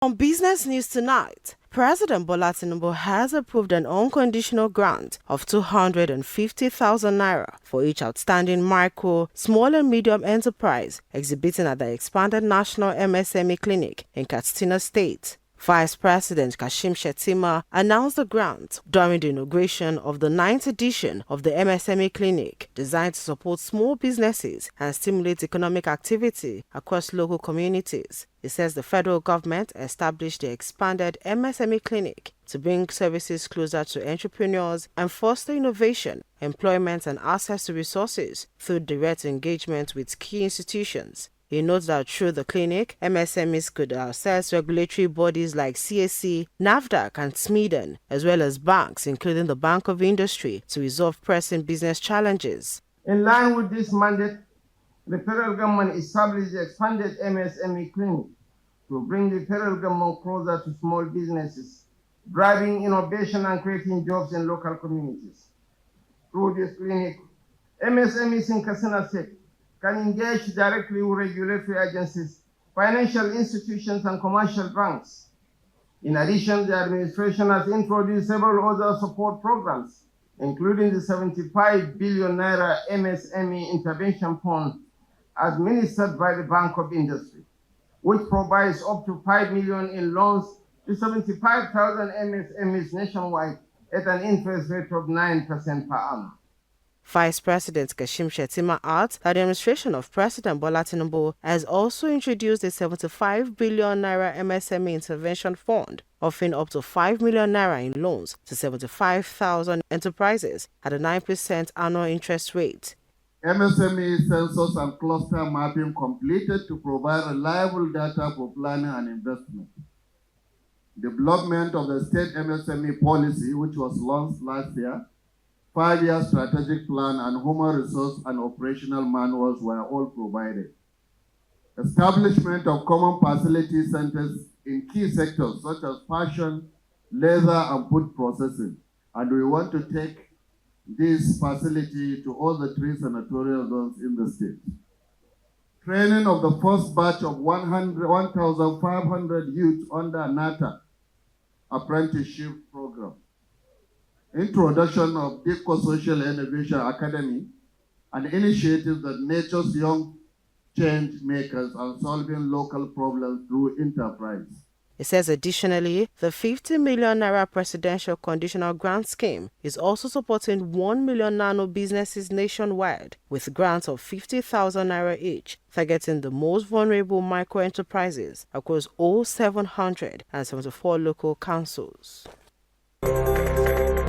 On business news tonight, President Bola Tinubu has approved an unconditional grant of 250,000 naira for each outstanding micro, small and medium enterprise exhibiting at the expanded National MSME Clinic in Katsina State. Vice President Kashim Shettima announced the grant during the inauguration of the 9th edition of the MSME Clinic, designed to support small businesses and stimulate economic activity across local communities. It says the federal government established the expanded MSME Clinic to bring services closer to entrepreneurs and foster innovation, employment and access to resources through direct engagement with key institutions. He notes that through the clinic, MSMEs could access regulatory bodies like CAC, NAFDAC and SMEDEN, as well as banks, including the Bank of Industry, to resolve pressing business challenges. In line with this mandate, the federal government established the expanded MSME Clinic to bring the federal government closer to small businesses, driving innovation and creating jobs in local communities. Through this clinic, MSMEs in Katsina State can engage directly with regulatory agencies, financial institutions, and commercial banks. In addition, the administration has introduced several other support programs, including the 75 billion naira MSME Intervention Fund administered by the Bank of Industry, which provides up to 5 million in loans to 75,000 MSMEs nationwide at an interest rate of 9% per annum. Vice President Kashim Shettima adds that the administration of President Bola Tinubu has also introduced a 75 billion naira MSME Intervention Fund, offering up to 5 million naira in loans to 75,000 enterprises at a 9% annual interest rate. MSME census and cluster mapping completed to provide reliable data for planning and investment. Development of the state MSME policy, which was launched last year, 5-year strategic plan and human resource and operational manuals were all provided. Establishment of common facility centers in key sectors such as fashion, leather, and food processing. And we want to take this facility to all the 3 senatorial zones in the state. Training of the first batch of 1,500 youth under NATA apprenticeship program. Introduction of DIPCO Social Innovation Academy, an initiative that nurtures young change makers and solving local problems through enterprise. It says additionally, the 50 million naira presidential conditional grant scheme is also supporting 1 million nano businesses nationwide with grants of 50,000 naira each, targeting the most vulnerable micro enterprises across all 774 local councils.